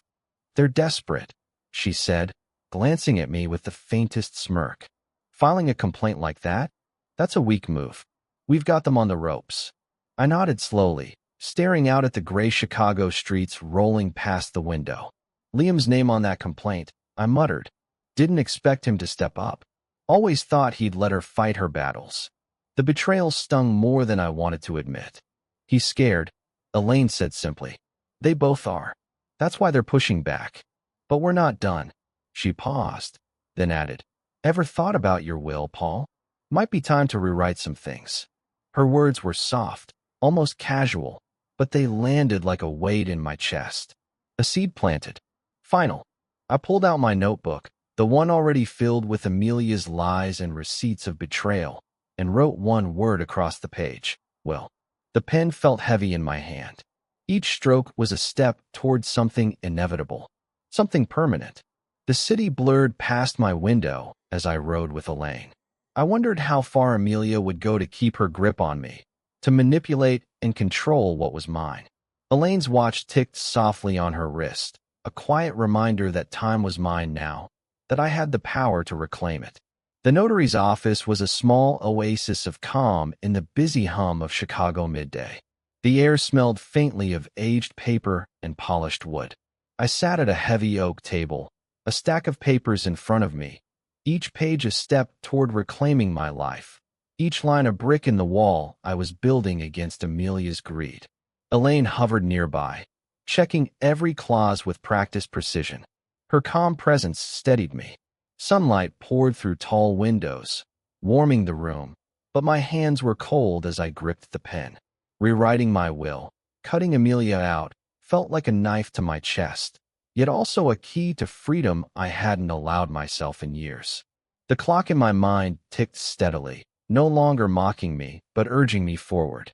"They're desperate," she said, glancing at me with the faintest smirk. "Filing a complaint like that? That's a weak move. We've got them on the ropes." I nodded slowly, staring out at the gray Chicago streets rolling past the window. "Liam's name on that complaint," I muttered. Didn't expect him to step up. Always thought he'd let her fight her battles. The betrayal stung more than I wanted to admit. "He's scared," Elaine said simply. "They both are. That's why they're pushing back. But we're not done." She paused, then added, Ever thought about your will, Paul? Might be time to rewrite some things. Her words were soft, almost casual, but they landed like a weight in my chest. A seed planted. Final. I pulled out my notebook, the one already filled with Amelia's lies and receipts of betrayal, and wrote one word across the page. Will. The pen felt heavy in my hand. Each stroke was a step towards something inevitable, something permanent. The city blurred past my window as I rode with Elaine. I wondered how far Amelia would go to keep her grip on me, to manipulate and control what was mine. Elaine's watch ticked softly on her wrist, a quiet reminder that time was mine now, that I had the power to reclaim it. The notary's office was a small oasis of calm in the busy hum of Chicago midday. The air smelled faintly of aged paper and polished wood. I sat at a heavy oak table, a stack of papers in front of me, each page a step toward reclaiming my life, each line a brick in the wall I was building against Amelia's greed. Elaine hovered nearby, checking every clause with practiced precision. Her calm presence steadied me. Sunlight poured through tall windows, warming the room, but my hands were cold as I gripped the pen. Rewriting my will, cutting Amelia out, felt like a knife to my chest, yet also a key to freedom I hadn't allowed myself in years. The clock in my mind ticked steadily, no longer mocking me, but urging me forward.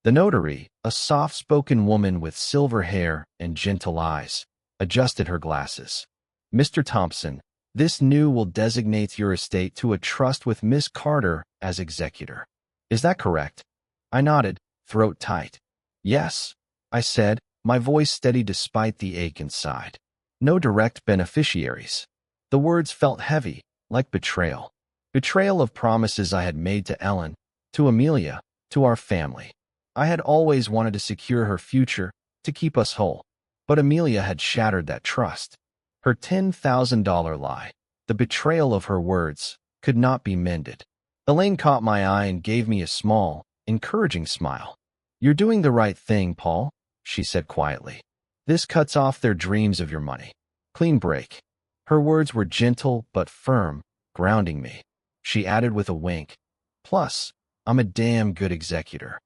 The notary, a soft-spoken woman with silver hair and gentle eyes, adjusted her glasses. Mr. Thompson, this new will designate your estate to a trust with Miss Carter as executor. Is that correct? I nodded, throat tight. Yes, I said, my voice steady despite the ache inside. No direct beneficiaries. The words felt heavy, like betrayal. Betrayal of promises I had made to Ellen, to Amelia, to our family. I had always wanted to secure her future, to keep us whole. But Amelia had shattered that trust. Her $10,000 lie, the betrayal of her words, could not be mended. Elaine caught my eye and gave me a small, encouraging smile. You're doing the right thing, Paul, she said quietly. This cuts off their dreams of your money. Clean break. Her words were gentle but firm, grounding me. She added with a wink. Plus, I'm a damn good executor.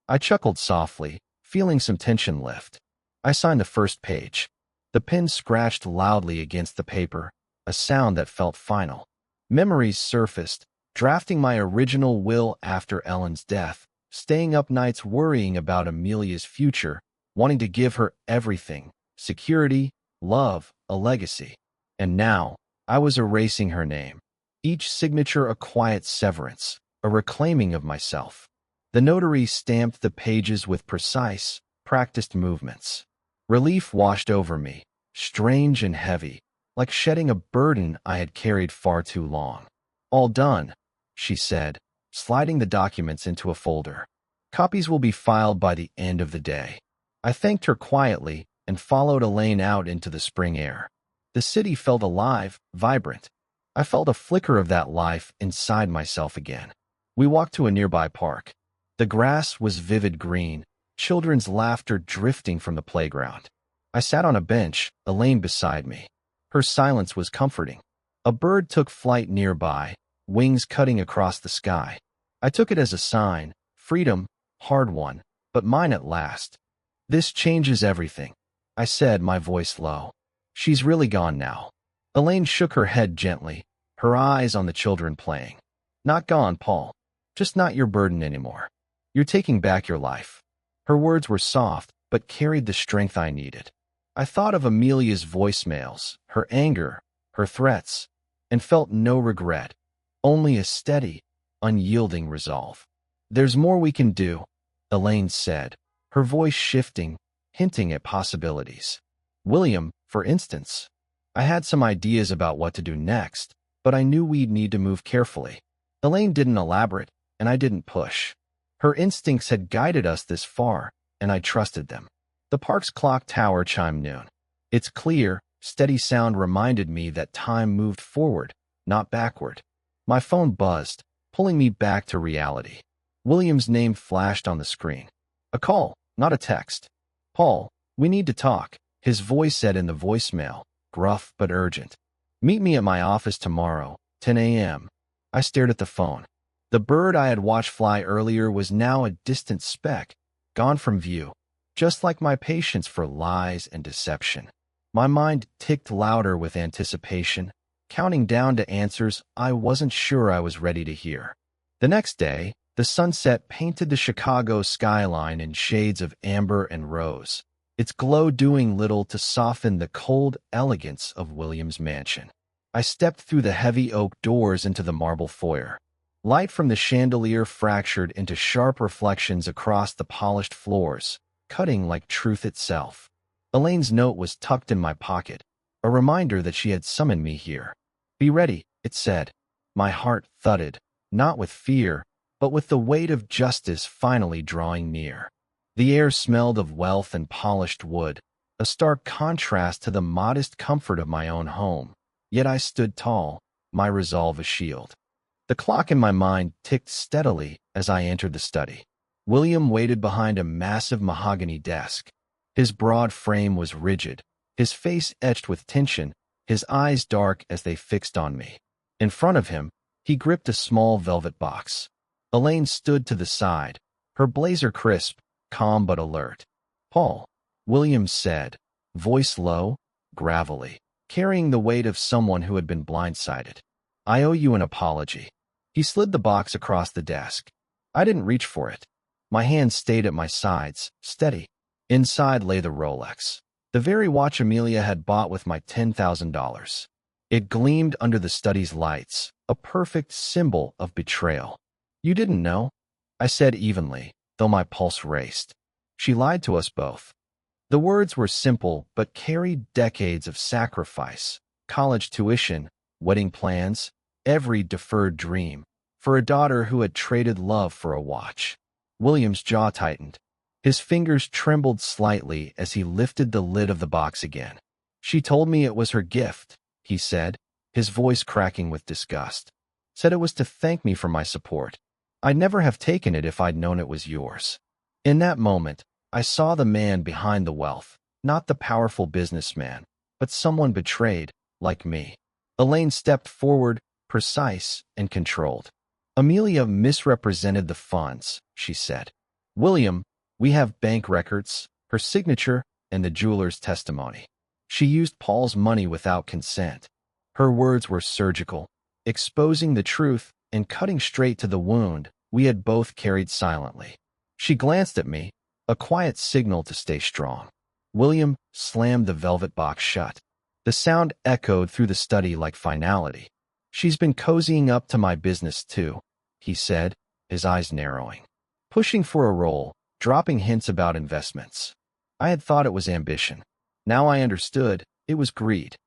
I chuckled softly, feeling some tension lift. I signed the first page. The pen scratched loudly against the paper, a sound that felt final. Memories surfaced, drafting my original will after Ellen's death, staying up nights worrying about Amelia's future, wanting to give her everything, security, love, a legacy. And now, I was erasing her name. Each signature a quiet severance, a reclaiming of myself. The notary stamped the pages with precise, practiced movements. Relief washed over me, strange and heavy, like shedding a burden I had carried far too long. All done, she said, sliding the documents into a folder. Copies will be filed by the end of the day. I thanked her quietly and followed Elaine out into the spring air. The city felt alive, vibrant. I felt a flicker of that life inside myself again. We walked to a nearby park. The grass was vivid green, children's laughter drifting from the playground. I sat on a bench, Elaine beside me. Her silence was comforting. A bird took flight nearby, wings cutting across the sky. I took it as a sign, freedom, hard won, but mine at last. This changes everything, I said, my voice low. She's really gone now. Elaine shook her head gently, her eyes on the children playing. Not gone, Paul. Just not your burden anymore. You're taking back your life. Her words were soft, but carried the strength I needed. I thought of Amelia's voicemails, her anger, her threats, and felt no regret, only a steady, unyielding resolve. There's more we can do, Elaine said, her voice shifting, hinting at possibilities. William, for instance. I had some ideas about what to do next, but I knew we'd need to move carefully. Elaine didn't elaborate, and I didn't push. Her instincts had guided us this far, and I trusted them. The park's clock tower chimed noon. Its clear, steady sound reminded me that time moved forward, not backward. My phone buzzed, pulling me back to reality. William's name flashed on the screen. A call, not a text. Paul, we need to talk, his voice said in the voicemail, gruff but urgent. Meet me at my office tomorrow, 10 a.m. I stared at the phone. The bird I had watched fly earlier was now a distant speck, gone from view, just like my patience for lies and deception. My mind ticked louder with anticipation, counting down to answers I wasn't sure I was ready to hear. The next day, the sunset painted the Chicago skyline in shades of amber and rose, its glow doing little to soften the cold elegance of William's mansion. I stepped through the heavy oak doors into the marble foyer. Light from the chandelier fractured into sharp reflections across the polished floors, cutting like truth itself. Elaine's note was tucked in my pocket, a reminder that she had summoned me here. "Be ready," it said. My heart thudded, not with fear, but with the weight of justice finally drawing near. The air smelled of wealth and polished wood, a stark contrast to the modest comfort of my own home. Yet I stood tall, my resolve a shield. The clock in my mind ticked steadily as I entered the study. William waited behind a massive mahogany desk. His broad frame was rigid, his face etched with tension, his eyes dark as they fixed on me. In front of him, he gripped a small velvet box. Elaine stood to the side, her blazer crisp, calm but alert. "Paul," William said, voice low, gravelly, carrying the weight of someone who had been blindsided. "I owe you an apology." He slid the box across the desk. I didn't reach for it. My hands stayed at my sides, steady. Inside lay the Rolex, the very watch Amelia had bought with my $10,000. It gleamed under the study's lights, a perfect symbol of betrayal. "You didn't know?" I said evenly, though my pulse raced. "She lied to us both." The words were simple but carried decades of sacrifice, college tuition, wedding plans, every deferred dream, for a daughter who had traded love for a watch. William's jaw tightened. His fingers trembled slightly as he lifted the lid of the box again. "She told me it was her gift," he said, his voice cracking with disgust. "Said it was to thank me for my support. I'd never have taken it if I'd known it was yours." In that moment, I saw the man behind the wealth, not the powerful businessman, but someone betrayed, like me. Elaine stepped forward, precise and controlled. "Amelia misrepresented the funds," she said. "William, we have bank records, her signature, and the jeweler's testimony. She used Paul's money without consent." Her words were surgical, exposing the truth and cutting straight to the wound we had both carried silently. She glanced at me, a quiet signal to stay strong. William slammed the velvet box shut. The sound echoed through the study like finality. "She's been cozying up to my business too," he said, his eyes narrowing. "Pushing for a role, dropping hints about investments." I had thought it was ambition. Now I understood, it was greed.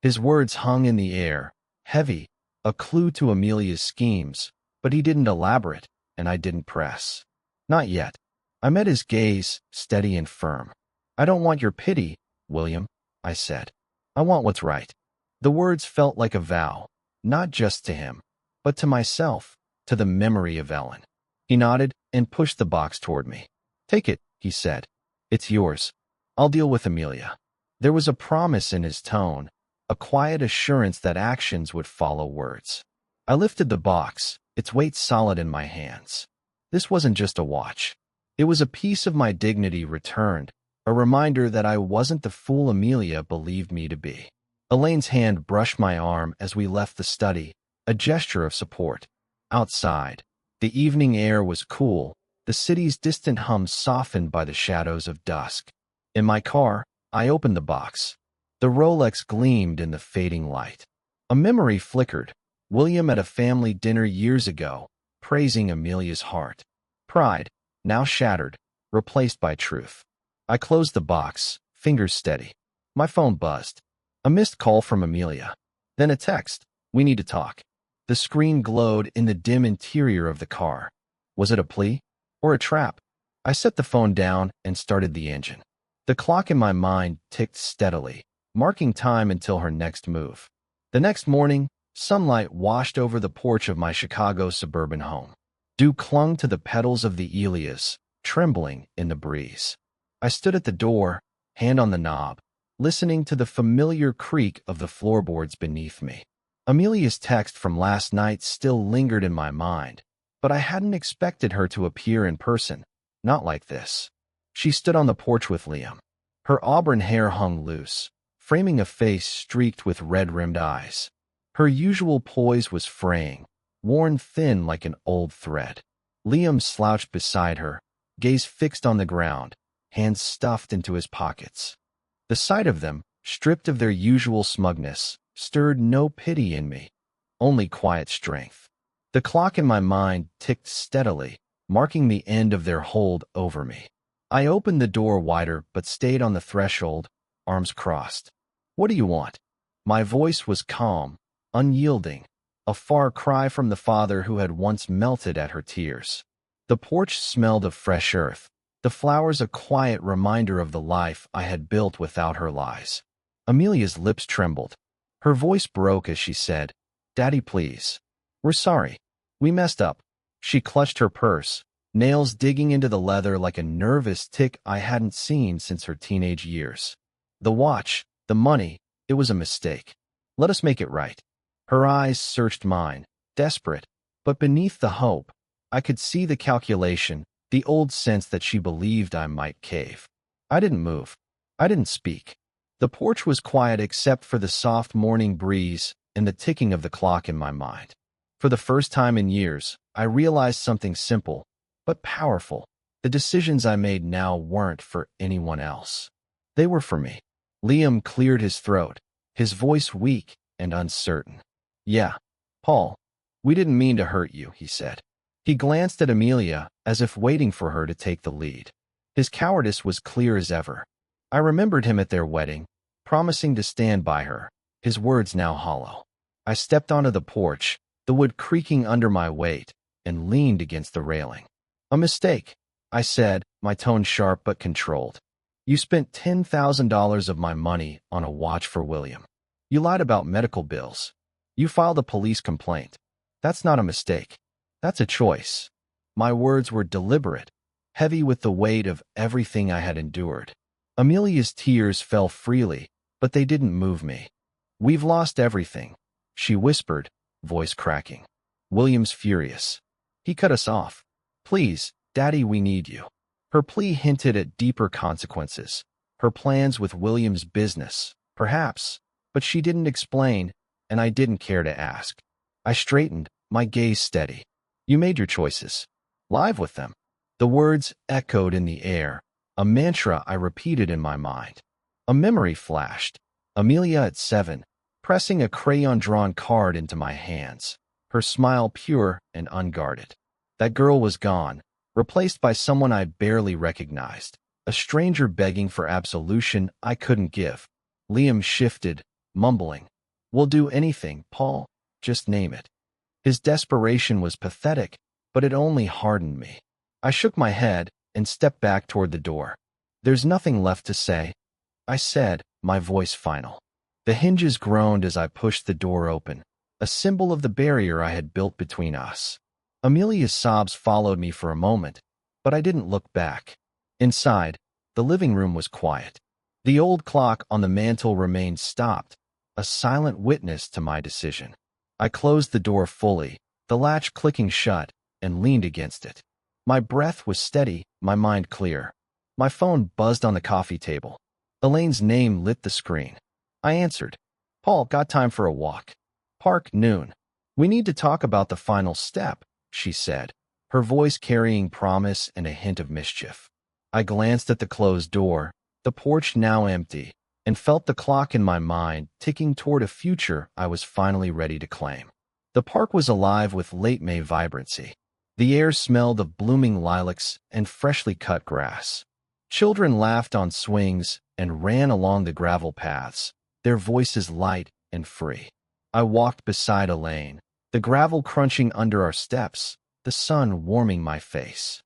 His words hung in the air, heavy, a clue to Amelia's schemes, but he didn't elaborate, and I didn't press. Not yet. I met his gaze, steady and firm. "I don't want your pity, William," I said. "I want what's right." The words felt like a vow, not just to him, but to myself, to the memory of Ellen. He nodded and pushed the box toward me. "Take it," he said. "It's yours. I'll deal with Amelia." There was a promise in his tone, a quiet assurance that actions would follow words. I lifted the box, its weight solid in my hands. This wasn't just a watch. It was a piece of my dignity returned, a reminder that I wasn't the fool Amelia believed me to be. Elaine's hand brushed my arm as we left the study, a gesture of support. Outside, the evening air was cool, the city's distant hum softened by the shadows of dusk. In my car, I opened the box. The Rolex gleamed in the fading light. A memory flickered. William at a family dinner years ago, praising Amelia's heart. Pride, now shattered, replaced by truth. I closed the box, fingers steady. My phone buzzed. A missed call from Amelia. Then a text. "We need to talk." The screen glowed in the dim interior of the car. Was it a plea? Or a trap? I set the phone down and started the engine. The clock in my mind ticked steadily, marking time until her next move. The next morning, sunlight washed over the porch of my Chicago suburban home. Dew clung to the petals of the Elias, trembling in the breeze. I stood at the door, hand on the knob, listening to the familiar creak of the floorboards beneath me. Amelia's text from last night still lingered in my mind, but I hadn't expected her to appear in person, not like this. She stood on the porch with Liam. Her auburn hair hung loose, framing a face streaked with red-rimmed eyes. Her usual poise was fraying, worn thin like an old thread. Liam slouched beside her, gaze fixed on the ground, hands stuffed into his pockets. The sight of them, stripped of their usual smugness, stirred no pity in me, only quiet strength. The clock in my mind ticked steadily, marking the end of their hold over me. I opened the door wider but stayed on the threshold, arms crossed. "What do you want?" My voice was calm, unyielding, a far cry from the father who had once melted at her tears. The porch smelled of fresh earth, the flowers a quiet reminder of the life I had built without her lies. Amelia's lips trembled. Her voice broke as she said, "Daddy, please. We're sorry. We messed up." She clutched her purse, nails digging into the leather like a nervous tick I hadn't seen since her teenage years. "The watch, the money, it was a mistake. Let us make it right." Her eyes searched mine, desperate, but beneath the hope, I could see the calculation, the old sense that she believed I might cave. I didn't move. I didn't speak. The porch was quiet except for the soft morning breeze and the ticking of the clock in my mind. For the first time in years, I realized something simple, but powerful. The decisions I made now weren't for anyone else. They were for me. Liam cleared his throat, his voice weak and uncertain. "Yeah, Paul, we didn't mean to hurt you," he said. He glanced at Amelia as if waiting for her to take the lead. His cowardice was clear as ever. I remembered him at their wedding, promising to stand by her, his words now hollow. I stepped onto the porch, the wood creaking under my weight, and leaned against the railing. "A mistake," I said, my tone sharp but controlled. "You spent $10,000 of my money on a watch for William. You lied about medical bills. You filed a police complaint. That's not a mistake. That's a choice." My words were deliberate, heavy with the weight of everything I had endured. Amelia's tears fell freely, but they didn't move me. "We've lost everything," she whispered, voice cracking. "William's furious. He cut us off. Please, Daddy, we need you." Her plea hinted at deeper consequences. Her plans with William's business, perhaps, but she didn't explain, and I didn't care to ask. I straightened, my gaze steady. "You made your choices. Live with them." The words echoed in the air, a mantra I repeated in my mind. A memory flashed. Amelia at 7, pressing a crayon-drawn card into my hands, her smile pure and unguarded. That girl was gone, replaced by someone I barely recognized, a stranger begging for absolution I couldn't give. Liam shifted, mumbling, "We'll do anything, Paul. Just name it." His desperation was pathetic, but it only hardened me. I shook my head and stepped back toward the door. "There's nothing left to say," I said, my voice final. The hinges groaned as I pushed the door open, a symbol of the barrier I had built between us. Amelia's sobs followed me for a moment, but I didn't look back. Inside, the living room was quiet. The old clock on the mantel remained stopped, a silent witness to my decision. I closed the door fully, the latch clicking shut, and leaned against it. My breath was steady, my mind clear. My phone buzzed on the coffee table. Elaine's name lit the screen. I answered. "Paul, got time for a walk?" "Park, noon." "We need to talk about the final step," she said, her voice carrying promise and a hint of mischief. I glanced at the closed door, the porch now empty, and felt the clock in my mind ticking toward a future I was finally ready to claim. The park was alive with late May vibrancy. The air smelled of blooming lilacs and freshly cut grass. Children laughed on swings and ran along the gravel paths, their voices light and free. I walked beside Elaine, the gravel crunching under our steps, the sun warming my face.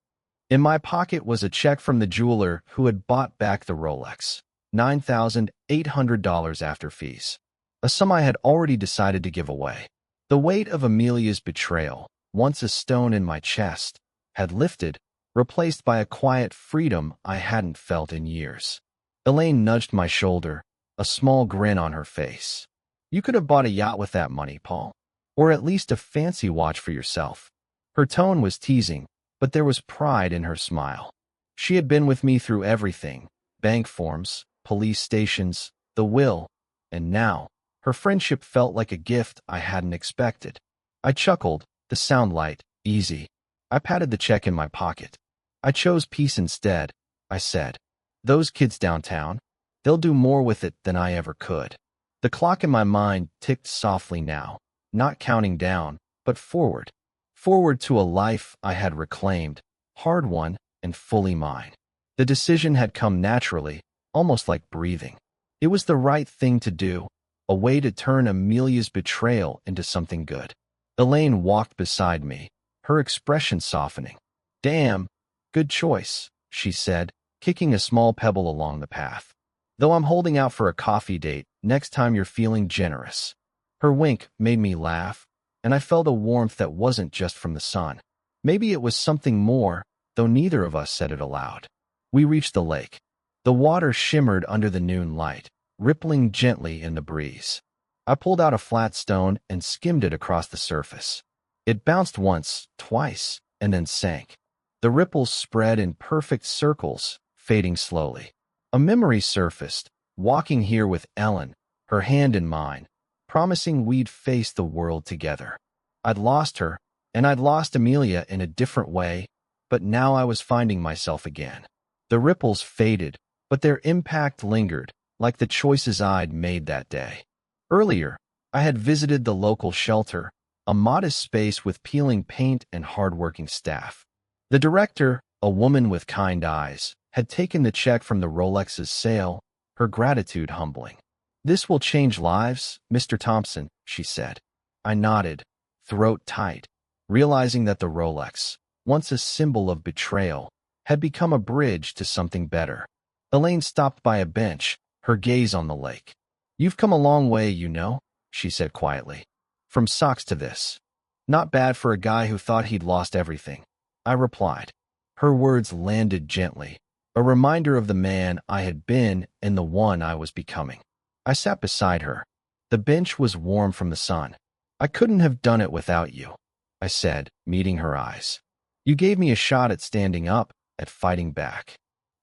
In my pocket was a check from the jeweler who had bought back the Rolex, $9,800 after fees, a sum I had already decided to give away. The weight of Amelia's betrayal, once a stone in my chest, had lifted, replaced by a quiet freedom I hadn't felt in years. Elaine nudged my shoulder, a small grin on her face. You could have bought a yacht with that money, Paul. Or at least a fancy watch for yourself. Her tone was teasing, but there was pride in her smile. She had been with me through everything: bank forms, police stations, the will, and now, her friendship felt like a gift I hadn't expected. I chuckled, the sound light, easy. I patted the check in my pocket. I chose peace instead, I said. Those kids downtown, they'll do more with it than I ever could. The clock in my mind ticked softly now, not counting down, but forward. Forward to a life I had reclaimed, hard-won and fully mine. The decision had come naturally, almost like breathing. It was the right thing to do, a way to turn Amelia's betrayal into something good. Elaine walked beside me, her expression softening. Damn, good choice, she said, kicking a small pebble along the path. Though I'm holding out for a coffee date next time you're feeling generous. Her wink made me laugh, and I felt a warmth that wasn't just from the sun. Maybe it was something more, though neither of us said it aloud. We reached the lake. The water shimmered under the noon light, rippling gently in the breeze. I pulled out a flat stone and skimmed it across the surface. It bounced once, twice, and then sank. The ripples spread in perfect circles, fading slowly. A memory surfaced, walking here with Ellen, her hand in mine, promising we'd face the world together. I'd lost her, and I'd lost Amelia in a different way, but now I was finding myself again. The ripples faded, but their impact lingered, like the choices I'd made that day. Earlier, I had visited the local shelter, a modest space with peeling paint and hard-working staff. The director, a woman with kind eyes, had taken the check from the Rolex's sale, her gratitude humbling. "This will change lives, Mr. Thompson," she said. I nodded, throat tight, realizing that the Rolex, once a symbol of betrayal, had become a bridge to something better. Elaine stopped by a bench, her gaze on the lake. "You've come a long way, you know," she said quietly. "From socks to this. Not bad for a guy who thought he'd lost everything," I replied. Her words landed gently, a reminder of the man I had been and the one I was becoming. I sat beside her. The bench was warm from the sun. "I couldn't have done it without you," I said, meeting her eyes. "You gave me a shot at standing up, at fighting back."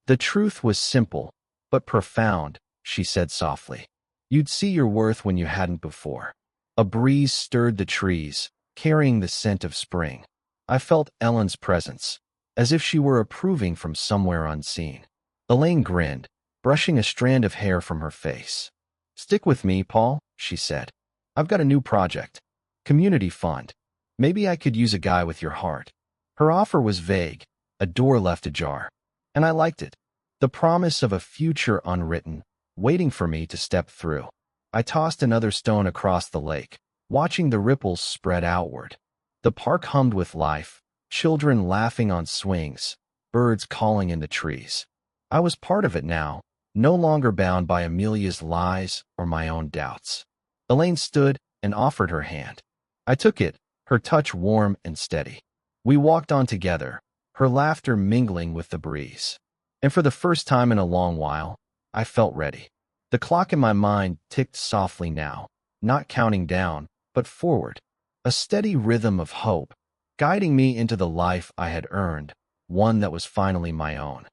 The truth was simple, but profound, she said softly. "You'd see your worth when you hadn't before." A breeze stirred the trees, carrying the scent of spring. I felt Ellen's presence, as if she were approving from somewhere unseen. Elaine grinned, brushing a strand of hair from her face. "Stick with me, Paul," she said. "I've got a new project. Community fund. Maybe I could use a guy with your heart." Her offer was vague, a door left ajar, and I liked it. The promise of a future unwritten, waiting for me to step through. I tossed another stone across the lake, watching the ripples spread outward. The park hummed with life, children laughing on swings, birds calling in the trees. I was part of it now, no longer bound by Amelia's lies or my own doubts. Elaine stood and offered her hand. I took it, her touch warm and steady. We walked on together, her laughter mingling with the breeze. And for the first time in a long while, I felt ready. The clock in my mind ticked softly now, not counting down, but forward. A steady rhythm of hope, guiding me into the life I had earned, one that was finally my own.